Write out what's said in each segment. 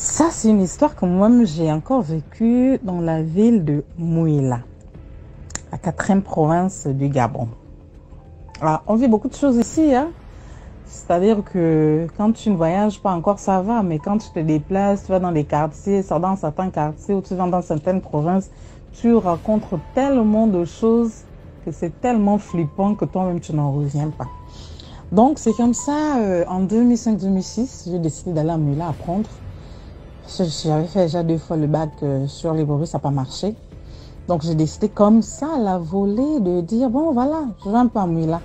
Ça, c'est une histoire que moi-même j'ai encore vécue dans la ville de Mouila, la quatrième province du Gabon. Alors, on vit beaucoup de choses ici, hein. C'est-à-dire que quand tu ne voyages pas encore, ça va, mais quand tu te déplaces, tu vas dans des quartiers, dans certains quartiers ou tu vas dans certaines provinces, tu rencontres tellement de choses que c'est tellement flippant que toi-même tu n'en reviens pas. Donc, c'est comme ça, en 2005-2006, j'ai décidé d'aller à Mouila apprendre. J'avais fait déjà 2 fois le bac sur les brevets, ça n'a pas marché. Donc j'ai décidé comme ça, à la volée, de dire, bon voilà, je vais un peu à Mouila.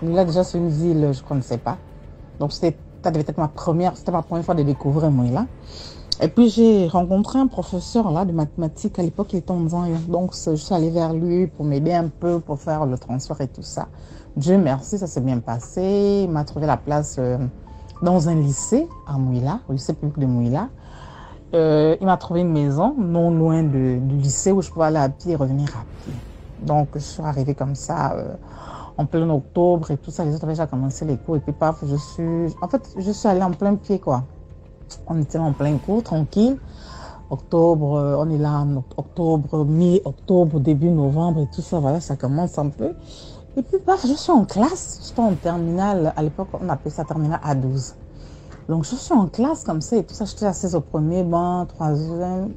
Mouila déjà c'est une ville, je ne connaissais pas. Donc c'était peut-être ma première fois de découvrir Mouila. Et puis j'ai rencontré un professeur là de mathématiques, à l'époque il était en Zambie. Donc je suis allée vers lui pour m'aider un peu, pour faire le transfert et tout ça. Dieu merci, ça s'est bien passé. Il m'a trouvé la place dans un lycée à Mouila, au lycée public de Mouila. Il m'a trouvé une maison non loin du lycée où je pouvais aller à pied et revenir à pied. Donc, je suis arrivée comme ça en plein octobre et tout ça. Les autres avaient déjà commencé les cours et puis paf, je suis allée en plein pied quoi. On était en plein cours, tranquille. Octobre, on est là en octobre, mi-octobre, début novembre et tout ça. Voilà, ça commence un peu. Et puis paf, je suis en classe. J'étais en terminale. À l'époque, on appelait ça terminale A12. Donc, je suis en classe comme ça et tout ça. J'étais assise au premier banc, troisième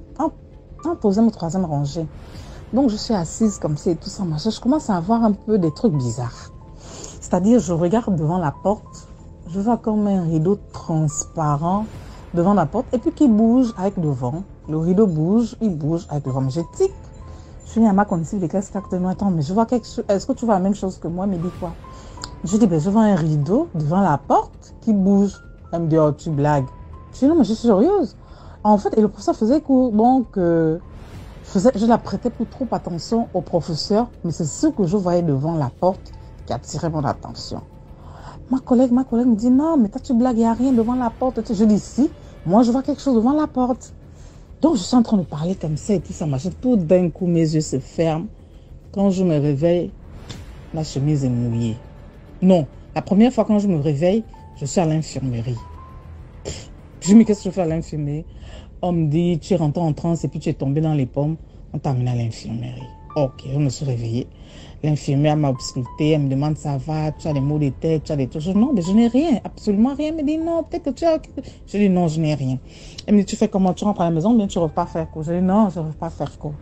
ou troisième rangée. Donc, je suis assise comme ça et tout ça. Je commence à avoir un peu des trucs bizarres. C'est-à-dire, je regarde devant la porte. Je vois comme un rideau transparent devant la porte et puis qui bouge avec le vent. Le rideau bouge, il bouge avec le vent. Mais je tic. Je suis à ma connaissance de classe. Attends, mais je vois quelque chose. Est-ce que tu vois la même chose que moi? Mais dis quoi? Je dis, ben, je vois un rideau devant la porte qui bouge. Elle me dit, oh, tu blagues. Je dis, non, mais je suis sérieuse. En fait, et le professeur faisait cours. Donc, je la prêtais plus trop attention au professeur. Mais c'est ce que je voyais devant la porte qui attirait mon attention. Ma collègue me dit, non, mais toi, tu blagues, il n'y a rien devant la porte. Je dis, si, moi, je vois quelque chose devant la porte. Donc, je suis en train de parler comme ça et tout ça. Tout d'un coup, mes yeux se ferment. Quand je me réveille, ma chemise est mouillée. Non, la première fois quand je me réveille, je suis à l'infirmerie. Je me dis, qu'est-ce que je fais à l'infirmerie? On me dit, tu es rentré en transe et puis tu es tombé dans les pommes. On t'a amené à l'infirmerie. Ok, je me suis réveillée. L'infirmière m'a auscultée, elle me demande, ça va, tu as des maux de tête, tu as des trucs. Non, mais je n'ai rien, absolument rien. Elle me dit, non, peut-être que tu as... Je dis, non, je n'ai rien. Elle me dit, tu fais comment? Tu rentres à la maison, bien tu ne reviens pas faire cours. Je dis, non, je ne reviens pas faire cours.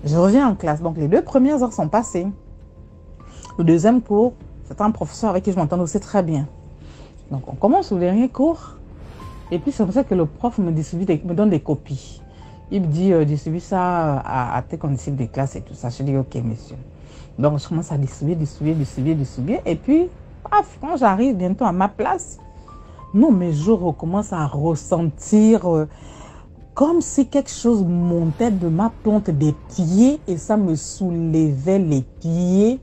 Je reviens en classe. Donc, les 2 premières heures sont passées. Le deuxième cours, c'était un professeur avec qui je m'entendais aussi très bien. Donc, on commence au dernier cours. Et puis, c'est pour ça que le prof me donne des copies. Il me dit, distribue ça à tes condisciples de classe et tout ça. Je dis, ok, monsieur. Donc, je commence à distribuer. Et puis, paf, quand j'arrive bientôt à ma place, non, mais je recommence à ressentir comme si quelque chose montait de ma plante des pieds et ça me soulevait les pieds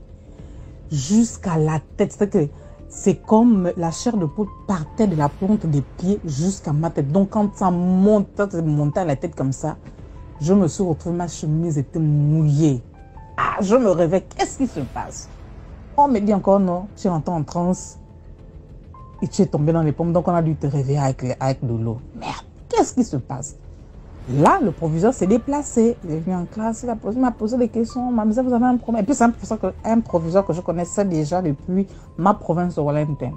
jusqu'à la tête. C'est-à-dire que c'est comme la chair de poule partait de la plante des pieds jusqu'à ma tête. Donc, quand ça montait à la tête comme ça, je me suis retrouvée, ma chemise était mouillée. Ah, je me réveille. Qu'est-ce qui se passe? On me dit encore non, tu es rentré en transe et tu es tombé dans les pommes. Donc, on a dû te réveiller avec de l'eau. Merde, qu'est-ce qui se passe? Là, le proviseur s'est déplacé. Il est venu en classe, il m'a posé des questions. Mademoiselle, vous avez un problème? Et puis, c'est un proviseur que je connaissais déjà depuis ma province de Wellington.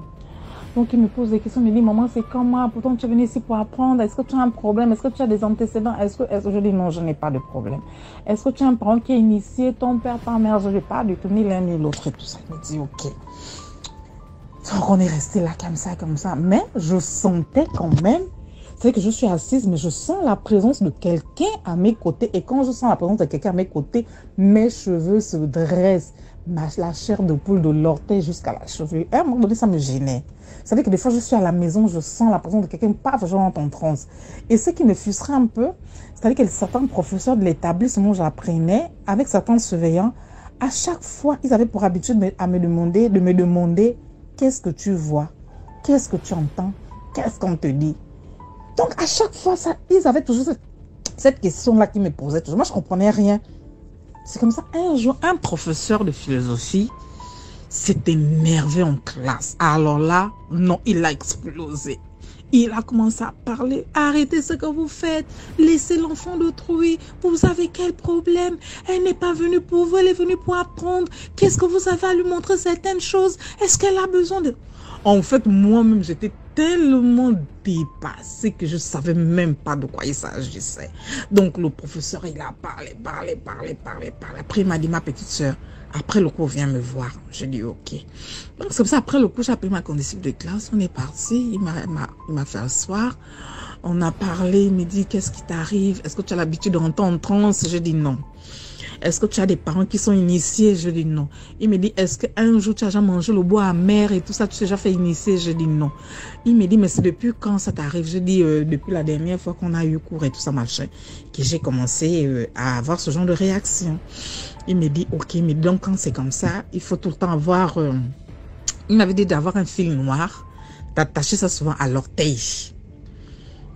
Donc, il me pose des questions. Il me dit, maman, c'est comment? Pourtant, tu es venu ici pour apprendre. Est-ce que tu as un problème? Est-ce que tu as des antécédents? Je dis, non, je n'ai pas de problème. Est-ce que tu as un parent qui est initié? Ton père, ta mère? Je n'ai pas du tout, ni l'un ni l'autre et tout ça. Il me dit, ok. Donc, on est resté là comme ça. Mais je sentais quand même. C'est que je suis assise, mais je sens la présence de quelqu'un à mes côtés. Et quand je sens la présence de quelqu'un à mes côtés, mes cheveux se dressent. La chair de poule de l'orteil jusqu'à la cheveux. À un moment donné, ça me gênait. C'est-à-dire que des fois, je suis à la maison, je sens la présence de quelqu'un, paf, je rentre en transe. Et ce qui me frustrait un peu, c'est-à-dire que certains professeurs de l'établissement où j'apprenais, avec certains surveillants, à chaque fois, ils avaient pour habitude de me demander, qu'est-ce que tu vois? Qu'est-ce que tu entends? Qu'est-ce qu'on te dit? Donc, à chaque fois, ils avaient toujours cette question-là qui me posait toujours. Moi, je ne comprenais rien. C'est comme ça, un jour, un professeur de philosophie s'est énervé en classe. Alors là, non, il a explosé. Il a commencé à parler. Arrêtez ce que vous faites. Laissez l'enfant d'autrui. Vous avez quel problème? Elle n'est pas venue pour vous, elle est venue pour apprendre. Qu'est-ce que vous avez à lui montrer certaines choses? Est-ce qu'elle a besoin de... En fait, moi-même, j'étais tellement dépassée que je ne savais même pas de quoi il s'agissait. Donc, le professeur, il a parlé. Après, il m'a dit, ma petite soeur, après le cours, viens me voir. Je dis, ok. Donc, c'est pour ça, après le cours, j'ai appelé ma condisciple de classe. On est parti. Il m'a fait asseoir. On a parlé. Il me dit, qu'est-ce qui t'arrive? Est-ce que tu as l'habitude de rentrer en transe? Je dis non. Est-ce que tu as des parents qui sont initiés? Je dis non. Il me dit, est-ce qu'un jour tu as déjà mangé le bois amer et tout ça, tu t'es déjà fait initier? Je dis non. Il me dit, mais c'est depuis quand ça t'arrive? Je dis, depuis la dernière fois qu'on a eu cours et tout ça, machin, que j'ai commencé à avoir ce genre de réaction. Il me dit, ok, mais donc quand c'est comme ça, il faut tout le temps avoir... il m'avait dit d'avoir un fil noir, d'attacher ça souvent à l'orteil.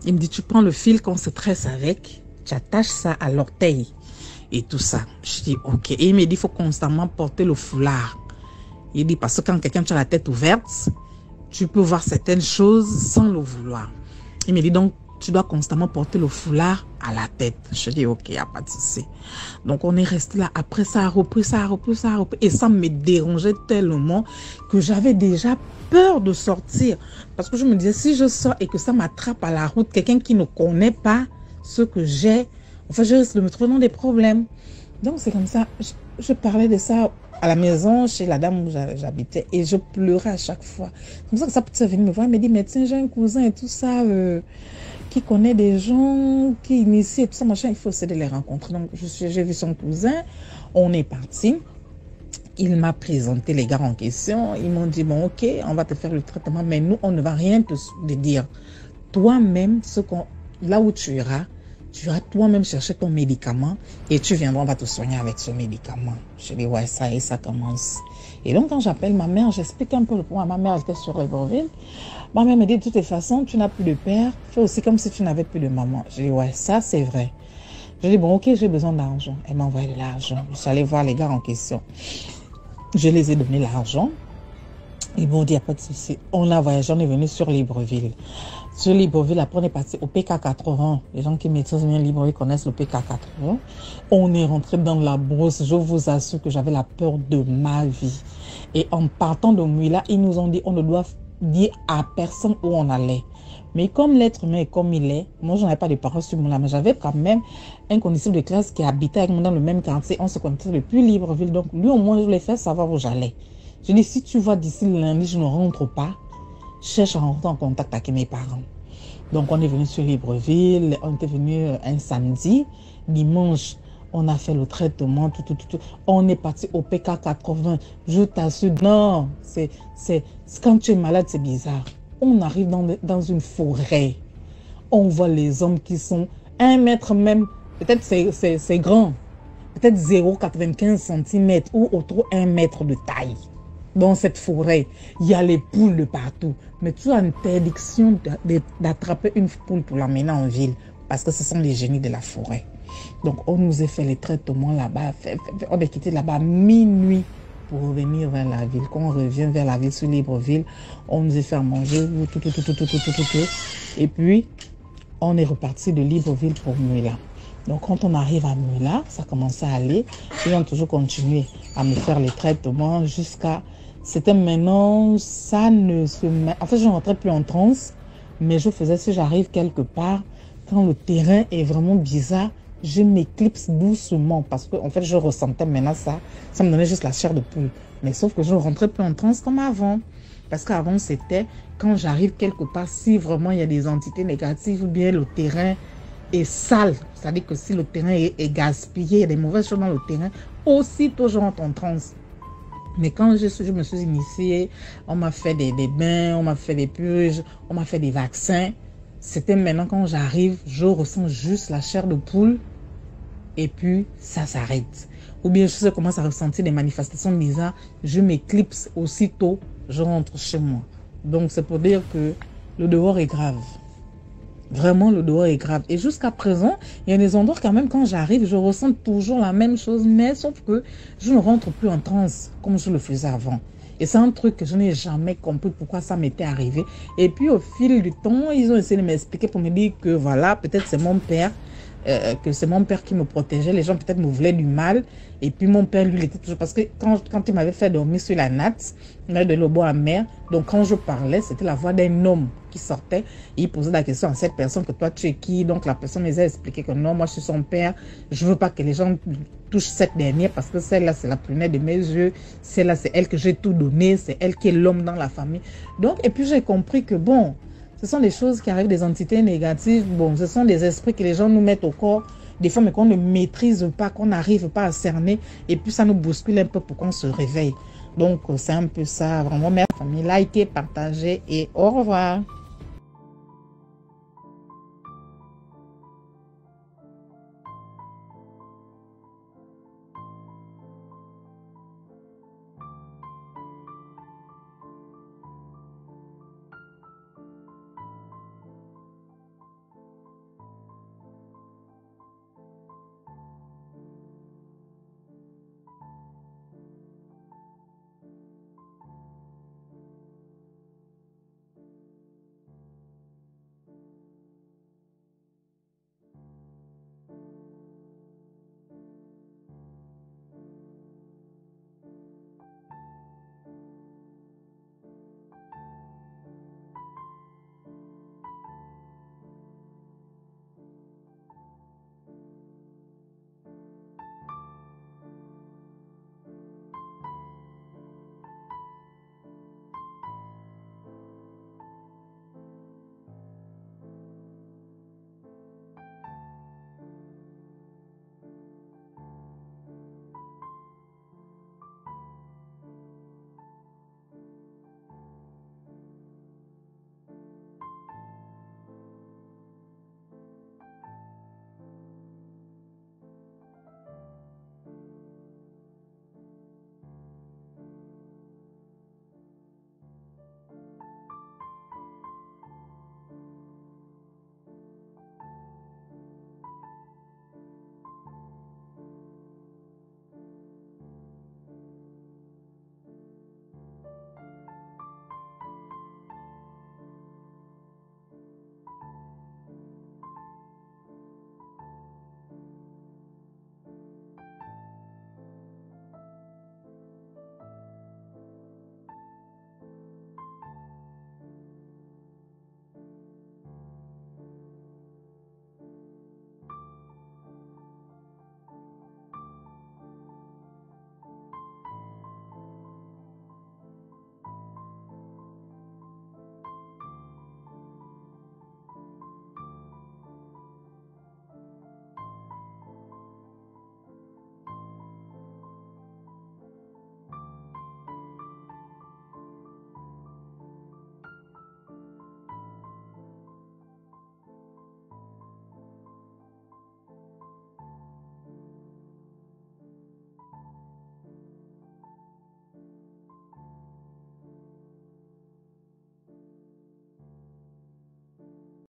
Il me dit, tu prends le fil qu'on se tresse avec, tu attaches ça à l'orteil. Et tout ça. Je dis, ok. Et il me dit, il faut constamment porter le foulard. Il dit, parce que quand quelqu'un a la tête ouverte, tu peux voir certaines choses sans le vouloir. Il me dit, donc, tu dois constamment porter le foulard à la tête. Je dis, ok, il n'y a pas de souci. Donc, on est resté là. Après, ça a repris. Et ça me dérangeait tellement que j'avais déjà peur de sortir. Parce que je me disais, si je sors et que ça m'attrape à la route, quelqu'un qui ne connaît pas ce que j'ai, enfin, je risque de me trouver dans des problèmes. Donc, c'est comme ça. Je parlais de ça à la maison, chez la dame où j'habitais. Et je pleurais à chaque fois. C'est comme ça que sa petite venue me voir. Elle me dit, mais tiens, j'ai un cousin et tout ça, qui connaît des gens, qui initie et tout ça, machin. Il faut essayer de les rencontrer. Donc, j'ai vu son cousin. On est parti. Il m'a présenté les gars en question. Ils m'ont dit, bon, ok, on va te faire le traitement. Mais nous, on ne va rien te dire. Toi-même, là où tu iras toi-même chercher ton médicament et tu viendras, on va te soigner avec ce médicament. Je dis, ouais, ça et ça commence. Et donc, quand j'appelle ma mère, j'explique un peu le point. Ma mère était sur Libreville. Ma mère me dit, de toutes les façons, tu n'as plus de père. Fais aussi comme si tu n'avais plus de maman. Je dis, ouais, ça, c'est vrai. Je dis, bon, ok, j'ai besoin d'argent. Elle m'a envoyé de l'argent. Je suis allée voir les gars en question. Je les ai donné l'argent. Ils m'ont dit, il n'y a pas de souci. On a voyagé, on est venu sur Libreville. Sur Libreville, après on est parti au PK80. Les gens qui maîtrisent bien Libreville connaissent le PK80. On est rentré dans la brousse. Je vous assure que j'avais la peur de ma vie. Et en partant de Mouila, ils nous ont dit, on ne doit dire à personne où on allait. Mais comme l'être humain est comme il est, moi je n'avais pas de parents sur Moula, mais j'avais quand même un condisciple de classe qui habitait avec moi dans le même quartier. On se connaissait depuis Libreville. Donc lui au moins je voulais faire savoir où j'allais. Je dis, si tu vois d'ici le lundi, je ne rentre pas, cherche à rentrer en contact avec mes parents. Donc, on est venu sur Libreville, on était venu un samedi. Dimanche, on a fait le traitement, tout. On est parti au PK80. Je t'assure, non, quand tu es malade, c'est bizarre. On arrive dans une forêt. On voit les hommes qui sont 1 mètre même, peut-être c'est grand, peut-être 0,95 cm ou autour 1 mètre de taille. Dans cette forêt, il y a les poules de partout. Mais tu as interdiction d'attraper une poule pour l'emmener en ville. Parce que ce sont les génies de la forêt. Donc, on nous a fait les traitements là-bas. On est quitté là-bas minuit pour revenir vers la ville. Quand on revient vers la ville sur Libreville, on nous a fait à manger. Tout. Et puis, on est reparti de Libreville pour Mouila. Donc, quand on arrive à Mouila, ça commençait à aller. Ils ont toujours continué à me faire les traitements jusqu'à... C'était maintenant, ça ne se... En fait, je ne rentrais plus en transe, mais je faisais, si j'arrive quelque part, quand le terrain est vraiment bizarre, je m'éclipse doucement parce que, en fait, je ressentais maintenant ça. Ça me donnait juste la chair de poule. Mais sauf que je ne rentrais plus en transe comme avant. Parce qu'avant, c'était quand j'arrive quelque part, si vraiment il y a des entités négatives ou bien le terrain est sale, c'est-à-dire que si le terrain est gaspillé, il y a des mauvaises choses dans le terrain, aussitôt je rentre en transe. Mais quand je me suis initiée, on m'a fait des bains, on m'a fait des purges, on m'a fait des vaccins. C'était maintenant quand j'arrive, je ressens juste la chair de poule et puis ça s'arrête. Ou bien je commence à ressentir des manifestations bizarres, je m'éclipse aussitôt, je rentre chez moi. Donc c'est pour dire que le dehors est grave. Vraiment, le dehors est grave. Et jusqu'à présent, il y a des endroits quand même, quand j'arrive, je ressens toujours la même chose. Mais sauf que je ne rentre plus en transe comme je le faisais avant. Et c'est un truc que je n'ai jamais compris pourquoi ça m'était arrivé. Et puis au fil du temps, ils ont essayé de m'expliquer pour me dire que voilà, peut-être c'est mon père, que c'est mon père qui me protégeait. Les gens peut-être me voulaient du mal. Et puis mon père, lui, il était toujours... Parce que quand il m'avait fait dormir sur la natte, de l'eau à mer, donc quand je parlais, c'était la voix d'un homme qui sortait. Et il posait la question à cette personne que toi, tu es qui? Donc la personne les a expliqué que non, moi, je suis son père. Je ne veux pas que les gens touchent cette dernière parce que celle-là, c'est la prunelle de mes yeux. Celle-là, c'est elle que j'ai tout donné. C'est elle qui est l'homme dans la famille. Donc, et puis j'ai compris que bon... Ce sont des choses qui arrivent, des entités négatives. Bon, ce sont des esprits que les gens nous mettent au corps, des fois, mais qu'on ne maîtrise pas, qu'on n'arrive pas à cerner. Et puis, ça nous bouscule un peu pour qu'on se réveille. Donc, c'est un peu ça. Vraiment, merci, famille. Likez, partagez et au revoir.